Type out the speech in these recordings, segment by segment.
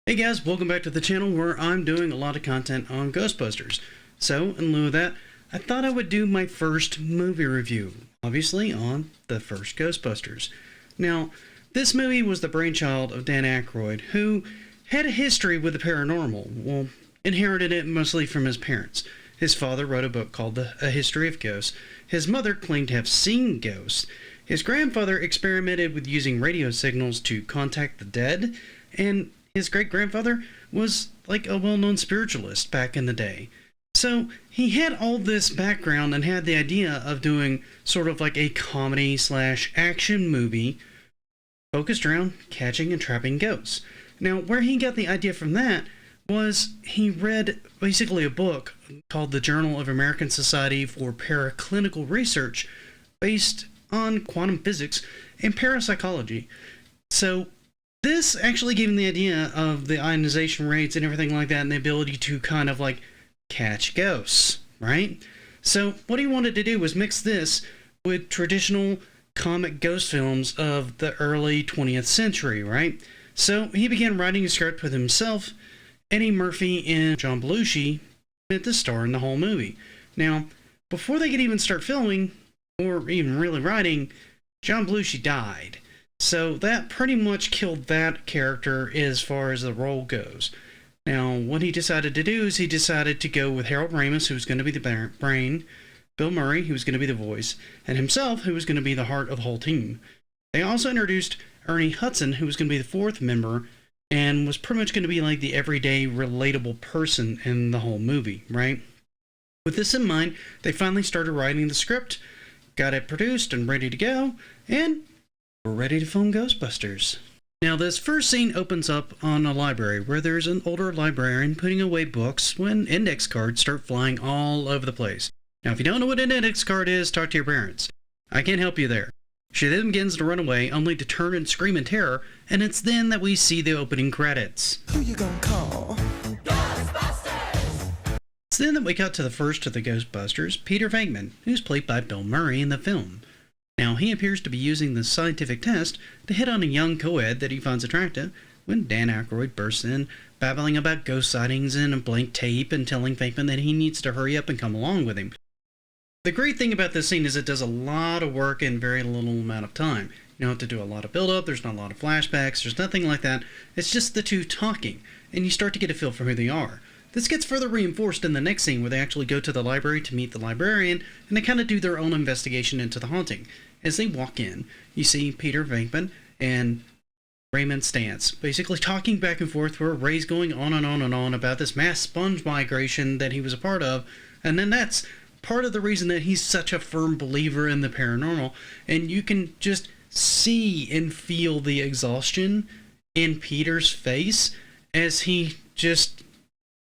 Hey guys, welcome back to the channel where I'm doing a lot of content on Ghostbusters. So, in lieu of that, I thought I would do my first movie review, obviously on the first Ghostbusters. Now, this movie was the brainchild of Dan Aykroyd, who had a history with the paranormal. Well, inherited it mostly from his parents. His father wrote a book called A History of Ghosts. His mother claimed to have seen ghosts. His grandfather experimented with using radio signals to contact the dead, and his great-grandfather was like a well-known spiritualist back in the day. So he had all this background and had the idea of doing sort of like a comedy/action movie focused around catching and trapping ghosts. Now, where he got the idea from that was he read basically a book called the Journal of American Society for Paraclinical Research based on quantum physics and parapsychology. So this actually gave him the idea of the ionization rates and everything like that and the ability to kind of like catch ghosts, right? So what he wanted to do was mix this with traditional comic ghost films of the early 20th century, right? So he began writing a script with himself, Eddie Murphy, and John Belushi to star in the whole movie. Now, before they could even start filming, or even really writing, John Belushi died. So that pretty much killed that character as far as the role goes. Now, what he decided to do is he decided to go with Harold Ramis, who was going to be the brain, Bill Murray, who was going to be the voice, and himself, who was going to be the heart of the whole team. They also introduced Ernie Hudson, who was going to be the fourth member, and was pretty much going to be like the everyday, relatable person in the whole movie, right? With this in mind, they finally started writing the script, got it produced and ready to go, and we're ready to film Ghostbusters. Now, this first scene opens up on a library where there's an older librarian putting away books when index cards start flying all over the place. Now, if you don't know what an index card is, talk to your parents. I can't help you there. She then begins to run away, only to turn and scream in terror, and it's then that we see the opening credits. Who you gonna call? Ghostbusters! It's then that we cut to the first of the Ghostbusters, Peter Venkman, who's played by Bill Murray in the film. Now, he appears to be using the scientific test to hit on a young co-ed that he finds attractive when Dan Aykroyd bursts in, babbling about ghost sightings and a blank tape and telling Venkman that he needs to hurry up and come along with him. The great thing about this scene is it does a lot of work in very little amount of time. You don't have to do a lot of build-up, there's not a lot of flashbacks, there's nothing like that. It's just the two talking, and you start to get a feel for who they are. This gets further reinforced in the next scene where they actually go to the library to meet the librarian, and they kind of do their own investigation into the haunting. As they walk in, you see Peter Venkman and Raymond Stantz basically talking back and forth where Ray's going on and on and on about this mass sponge migration that he was a part of, and then that's part of the reason that he's such a firm believer in the paranormal, and you can just see and feel the exhaustion in Peter's face as he just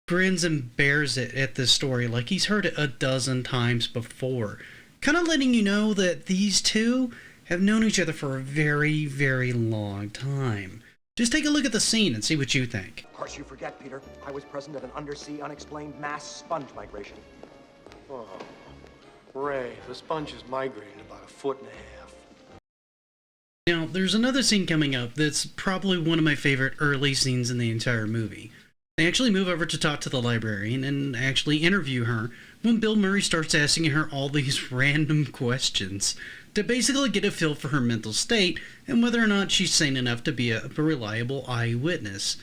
grins and bears it at this story like he's heard it a dozen times before. Kind of letting you know that these two have known each other for a very, very long time. Just take a look at the scene and see what you think. Of course you forget, Peter. I was present at an undersea, unexplained mass sponge migration. Oh, Ray, the sponge is migrating about 1.5 feet. Now, there's another scene coming up that's probably one of my favorite early scenes in the entire movie. They actually move over to talk to the librarian and actually interview her when Bill Murray starts asking her all these random questions to basically get a feel for her mental state and whether or not she's sane enough to be a reliable eyewitness.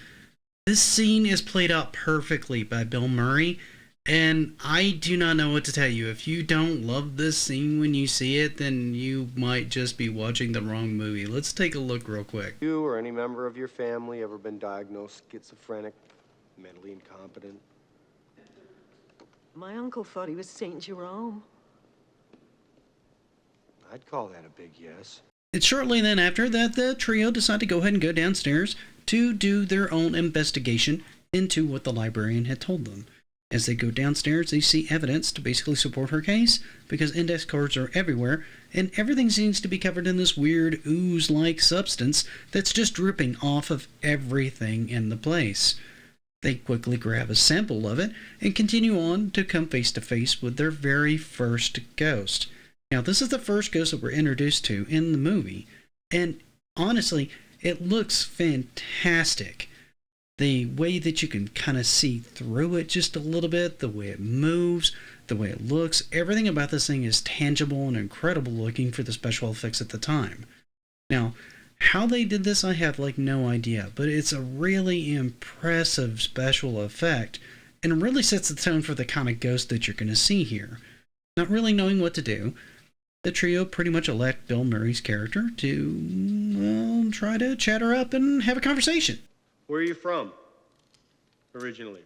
This scene is played out perfectly by Bill Murray, and I do not know what to tell you. If you don't love this scene when you see it, then you might just be watching the wrong movie. Let's take a look real quick. You or any member of your family ever been diagnosed schizophrenic, mentally incompetent? My uncle thought he was St. Jerome. I'd call that a big yes. It's shortly then after that the trio decide to go ahead and go downstairs to do their own investigation into what the librarian had told them. As they go downstairs, they see evidence to basically support her case, because index cards are everywhere, and everything seems to be covered in this weird ooze-like substance that's just dripping off of everything in the place. They quickly grab a sample of it and continue on to come face to face with their very first ghost. Now, this is the first ghost that we're introduced to in the movie, and honestly, it looks fantastic. the way that you can kind of see through it just a little bit, the way it moves, the way it looks, everything about this thing is tangible and incredible looking for the special effects at the time. Now, how they did this, I have no idea, but it's a really impressive special effect and really sets the tone for the kind of ghost that you're going to see here. Not really knowing what to do, the trio pretty much elect Bill Murray's character to, try to chat her up and have a conversation. Where are you from, originally?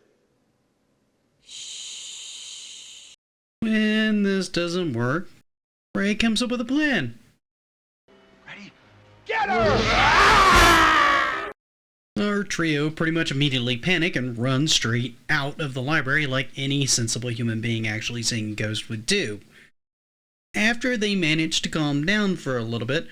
When this doesn't work, Ray comes up with a plan. Ready? Get her! Our trio pretty much immediately panic and run straight out of the library like any sensible human being actually seeing a ghost would do. After they manage to calm down for a little bit,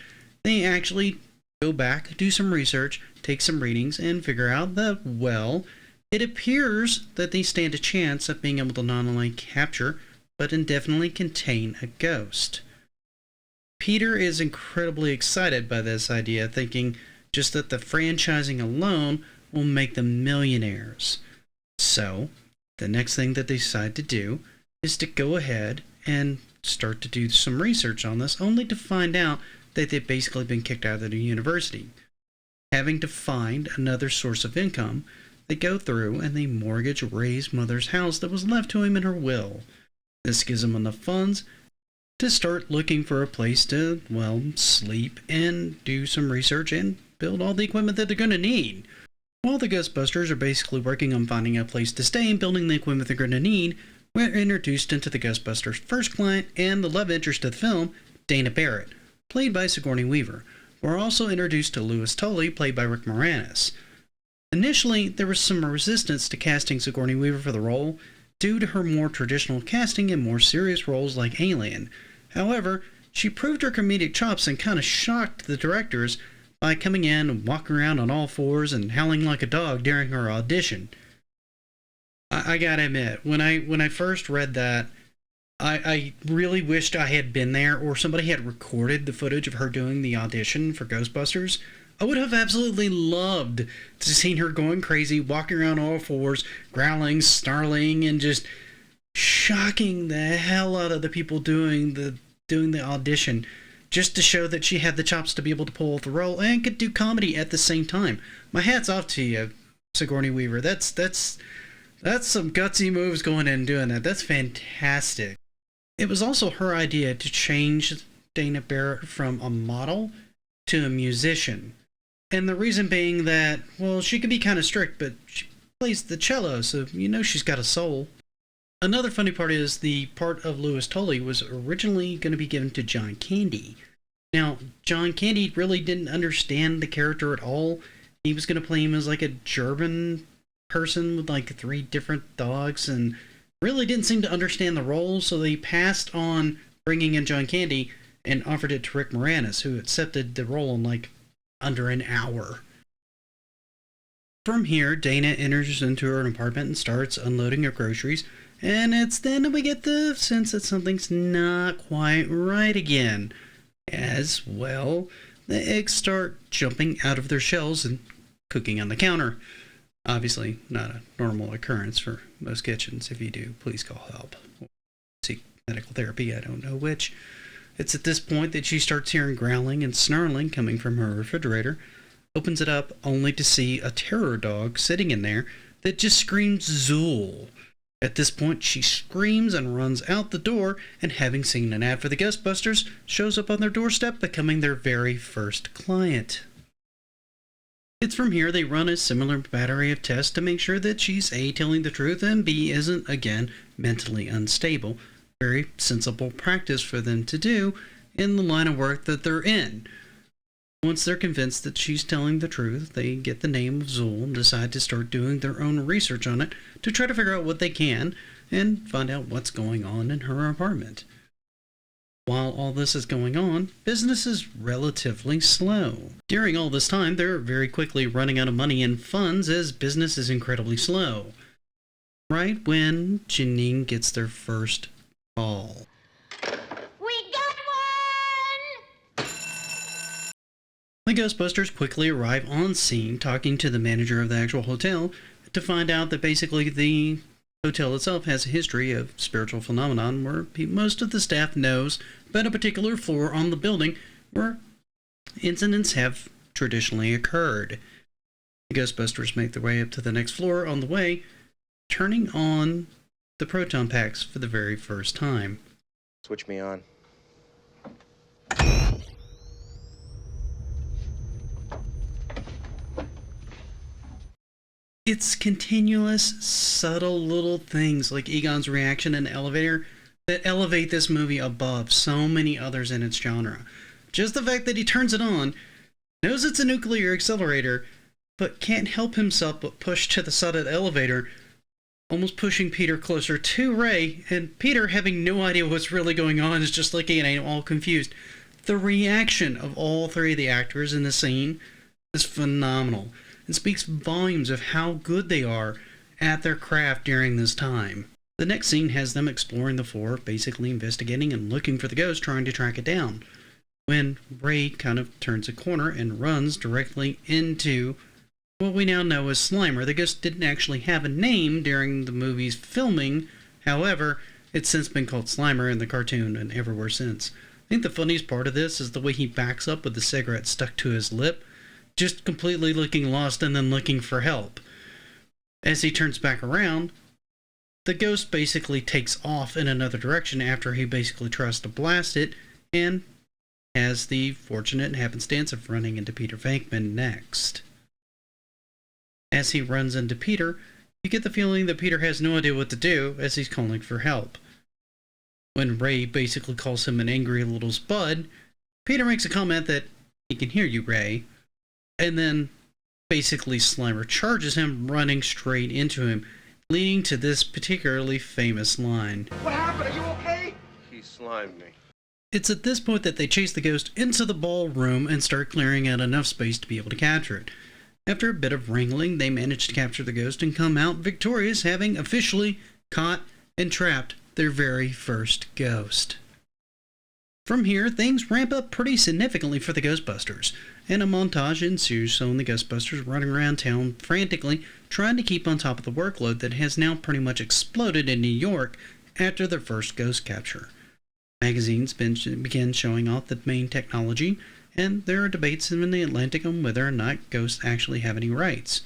they actually go back, do some research, take some readings, and figure out that, well, it appears that they stand a chance of being able to not only capture, but indefinitely contain a ghost. Peter is incredibly excited by this idea, thinking just that the franchising alone will make them millionaires. So, the next thing that they decide to do is to go ahead and start to do some research on this, only to find out that they've basically been kicked out of the university. Having to find another source of income, they go through and they mortgage Ray's mother's house that was left to him in her will. This gives them enough funds to start looking for a place to, sleep and do some research and build all the equipment that they're going to need. While the Ghostbusters are basically working on finding a place to stay and building the equipment they're going to need, we're introduced into the Ghostbusters' first client and the love interest of the film, Dana Barrett, played by Sigourney Weaver. We're also introduced to Louis Tully, played by Rick Moranis. Initially, there was some resistance to casting Sigourney Weaver for the role due to her more traditional casting in more serious roles like Alien. However, she proved her comedic chops and kind of shocked the directors by coming in and walking around on all fours and howling like a dog during her audition. I gotta admit, when I first read that, I really wished I had been there or somebody had recorded the footage of her doing the audition for Ghostbusters. I would have absolutely loved to see her going crazy, walking around all fours, growling, snarling, and just shocking the hell out of the people doing the audition, just to show that she had the chops to be able to pull off the role and could do comedy at the same time. My hat's off to you, Sigourney Weaver. That's some gutsy moves going in and doing that. That's fantastic. It was also her idea to change Dana Barrett from a model to a musician. And the reason being that, she could be kind of strict, but she plays the cello, so she's got a soul. Another funny part is the part of Louis Tully was originally going to be given to John Candy. Now, John Candy really didn't understand the character at all. He was going to play him as a German person with 3 different dogs and really didn't seem to understand the role, so they passed on bringing in John Candy and offered it to Rick Moranis, who accepted the role in under an hour. From here, Dana enters into her apartment and starts unloading her groceries, and it's then that we get the sense that something's not quite right again. As the eggs start jumping out of their shells and cooking on the counter. Obviously, not a normal occurrence for most kitchens. If you do, please call help. Or seek medical therapy, I don't know which. It's at this point that she starts hearing growling and snarling coming from her refrigerator, opens it up only to see a terror dog sitting in there that just screams Zool. At this point, she screams and runs out the door, and having seen an ad for the Ghostbusters, shows up on their doorstep, becoming their very first client. It's from here they run a similar battery of tests to make sure that she's A, telling the truth, and B, isn't, again, mentally unstable. Very sensible practice for them to do in the line of work that they're in. Once they're convinced that she's telling the truth, they get the name of Zool and decide to start doing their own research on it to try to figure out what they can and find out what's going on in her apartment. While all this is going on, business is relatively slow. During all this time, they're very quickly running out of money and funds as business is incredibly slow. Right when Janine gets their first call. We got one! The Ghostbusters quickly arrive on scene, talking to the manager of the actual hotel to find out that basically the hotel itself has a history of spiritual phenomenon where most of the staff knows about a particular floor on the building where incidents have traditionally occurred. The Ghostbusters make their way up to the next floor on the way, turning on the proton packs for the very first time. Switch me on. It's continuous, subtle little things like Egon's reaction in the elevator that elevate this movie above so many others in its genre. Just the fact that he turns it on, knows it's a nuclear accelerator, but can't help himself but push to the side of the elevator, almost pushing Peter closer to Ray, and Peter, having no idea what's really going on, is just looking at him all confused. The reaction of all three of the actors in the scene is phenomenal and speaks volumes of how good they are at their craft during this time. The next scene has them exploring the floor, basically investigating and looking for the ghost, trying to track it down, when Ray kind of turns a corner and runs directly into what we now know as Slimer. The ghost didn't actually have a name during the movie's filming, however, it's since been called Slimer in the cartoon and everywhere since. I think the funniest part of this is the way he backs up with the cigarette stuck to his lip, just completely looking lost and then looking for help. As he turns back around, the ghost basically takes off in another direction after he basically tries to blast it, and has the fortunate happenstance of running into Peter Venkman next. As he runs into Peter, you get the feeling that Peter has no idea what to do as he's calling for help. When Ray basically calls him an angry little spud, Peter makes a comment that he can hear you, Ray, and then basically Slimer charges him, running straight into him, leading to this particularly famous line. What happened? Are you okay? He slimed me. It's at this point that they chase the ghost into the ballroom and start clearing out enough space to be able to capture it. After a bit of wrangling, they manage to capture the ghost and come out victorious, having officially caught and trapped their very first ghost. From here, things ramp up pretty significantly for the Ghostbusters, and a montage ensues showing the Ghostbusters running around town frantically, trying to keep on top of the workload that has now pretty much exploded in New York after their first ghost capture. Magazines begin showing off the main technology, and there are debates in the Atlantic on whether or not ghosts actually have any rights.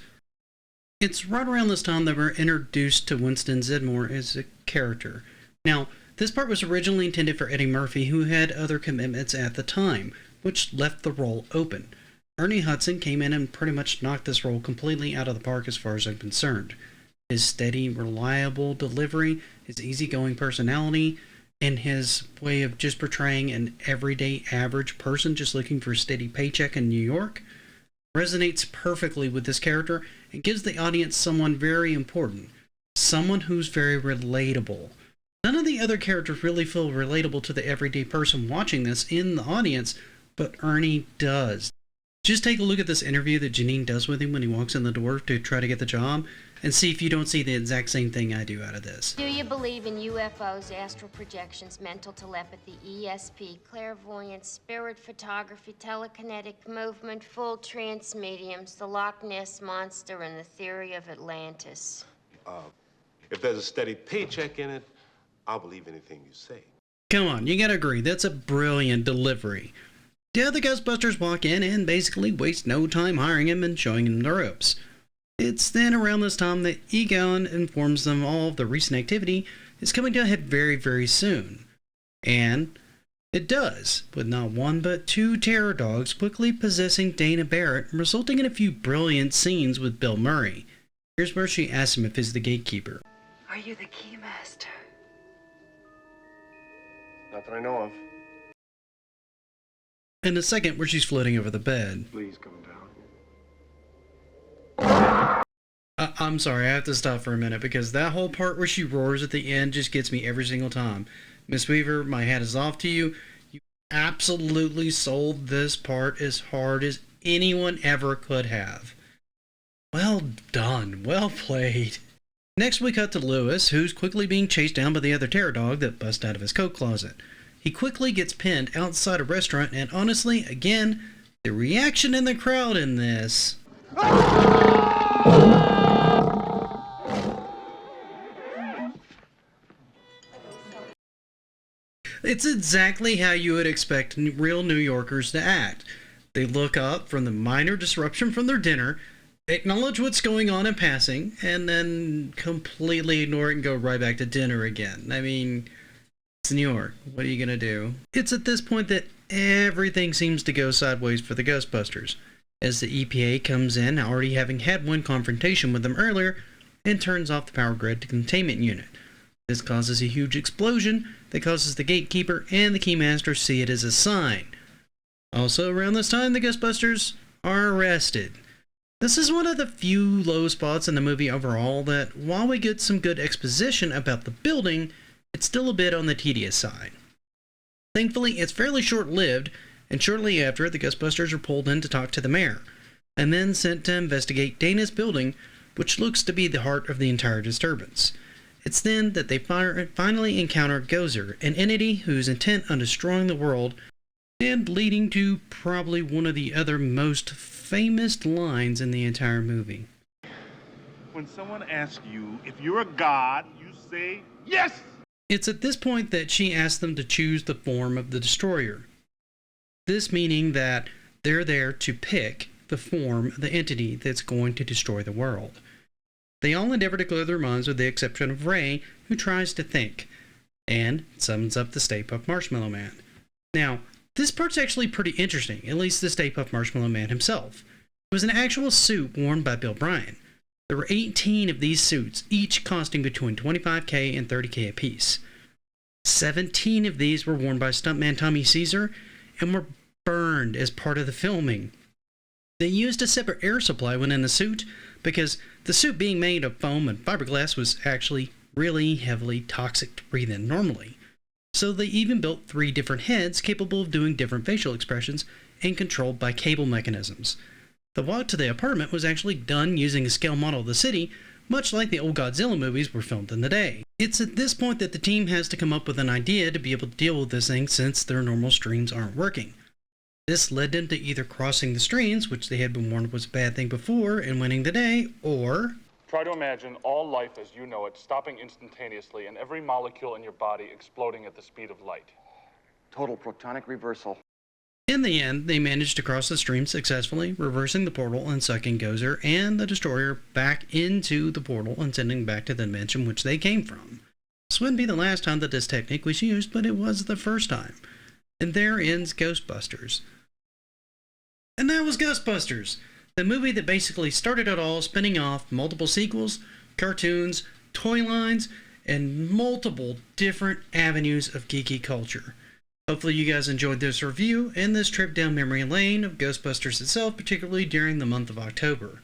It's right around this time that we're introduced to Winston Zeddemore as a character. Now, this part was originally intended for Eddie Murphy, who had other commitments at the time, which left the role open. Ernie Hudson came in and pretty much knocked this role completely out of the park as far as I'm concerned. His steady, reliable delivery, his easygoing personality, and his way of just portraying an everyday average person just looking for a steady paycheck in New York resonates perfectly with this character and gives the audience someone very important, someone who's very relatable. None of the other characters really feel relatable to the everyday person watching this in the audience, but Ernie does. Just take a look at this interview that Janine does with him when he walks in the door to try to get the job, and see if you don't see the exact same thing I do out of this. Do you believe in UFOs, astral projections, mental telepathy, ESP, clairvoyance, spirit photography, telekinetic movement, full trance mediums, the Loch Ness Monster, and the theory of Atlantis? If there's a steady paycheck in it, I'll believe anything you say. Come on, you gotta agree, that's a brilliant delivery. The other Ghostbusters walk in and basically waste no time hiring him and showing him the ropes. It's then around this time that Egon informs them all of the recent activity is coming to a head very, very soon. And it does, with not one but two terror dogs quickly possessing Dana Barrett, resulting in a few brilliant scenes with Bill Murray. Here's where she asks him if he's the gatekeeper. Are you the keymaster? Not that I know of. And a second where she's floating over the bed. Please come down. I'm sorry, I have to stop for a minute because that whole part where she roars at the end just gets me every single time. Miss Weaver, my hat is off to you. You absolutely sold this part as hard as anyone ever could have. Well done. Well played. Next we cut to Lewis, who's quickly being chased down by the other terror dog that busts out of his coat closet. He quickly gets pinned outside a restaurant, and honestly, again, The reaction in the crowd in this. It's exactly how you would expect real New Yorkers to act. They look up from the minor disruption from their dinner, acknowledge what's going on in passing, and then completely ignore it and go right back to dinner again. I mean, it's New York. What are you gonna do? It's at this point that everything seems to go sideways for the Ghostbusters, as the EPA comes in, already having had one confrontation with them earlier, and turns off the power grid to containment unit. This causes a huge explosion that causes the gatekeeper and the keymaster see it as a sign. Also, around this time, the Ghostbusters are arrested. This is one of the few low spots in the movie overall that, while we get some good exposition about the building, it's still a bit on the tedious side. Thankfully, it's fairly short-lived, and shortly after, the Ghostbusters are pulled in to talk to the mayor, and then sent to investigate Dana's building, which looks to be the heart of the entire disturbance. It's then that they finally encounter Gozer, an entity who's intent on destroying the world, and leading to probably one of the other most famous lines in the entire movie. When someone asks you if you're a god, you say yes! It's at this point that she asks them to choose the form of the destroyer. This meaning that they're there to pick the form of the entity that's going to destroy the world. They all endeavor to clear their minds with the exception of Ray, who tries to think, and summons up the Stay Puft Marshmallow Man. Now, this part's actually pretty interesting, at least the Stay Puft Marshmallow Man himself. It was an actual suit worn by Bill Bryan. There were 18 of these suits, each costing between $25,000 and $30,000 apiece. 17 of these were worn by stuntman Tommy Caesar and were burned as part of the filming. They used a separate air supply when in the suit because the suit being made of foam and fiberglass was actually really heavily toxic to breathe in normally. So they even built 3 different heads capable of doing different facial expressions and controlled by cable mechanisms. The walk to the apartment was actually done using a scale model of the city, much like the old Godzilla movies were filmed in the day. It's at this point that the team has to come up with an idea to be able to deal with this thing since their normal streams aren't working. This led them to either crossing the streams, which they had been warned was a bad thing before, and winning the day, or try to imagine all life as you know it stopping instantaneously and every molecule in your body exploding at the speed of light. Total protonic reversal. in the end, they managed to cross the stream successfully, reversing the portal and sucking Gozer and the Destroyer back into the portal and sending back to the dimension which they came from. This wouldn't be the last time that this technique was used, but it was the first time. And there ends Ghostbusters. And that was Ghostbusters, the movie that basically started it all, spinning off multiple sequels, cartoons, toy lines, and multiple different avenues of geeky culture. Hopefully you guys enjoyed this review and this trip down memory lane of Ghostbusters itself, particularly during the month of October.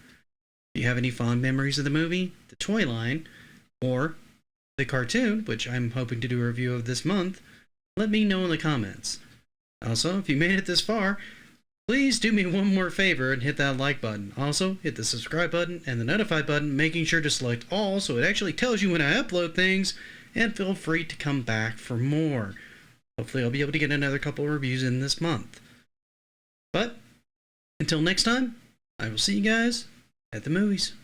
If you have any fond memories of the movie, the toy line, or the cartoon, which I'm hoping to do a review of this month, let me know in the comments. Also, if you made it this far, please do me one more favor and hit that like button. Also, hit the subscribe button and the notify button, making sure to select all so it actually tells you when I upload things, and feel free to come back for more. Hopefully I'll be able to get another couple of reviews in this month. But, until next time, I will see you guys at the movies.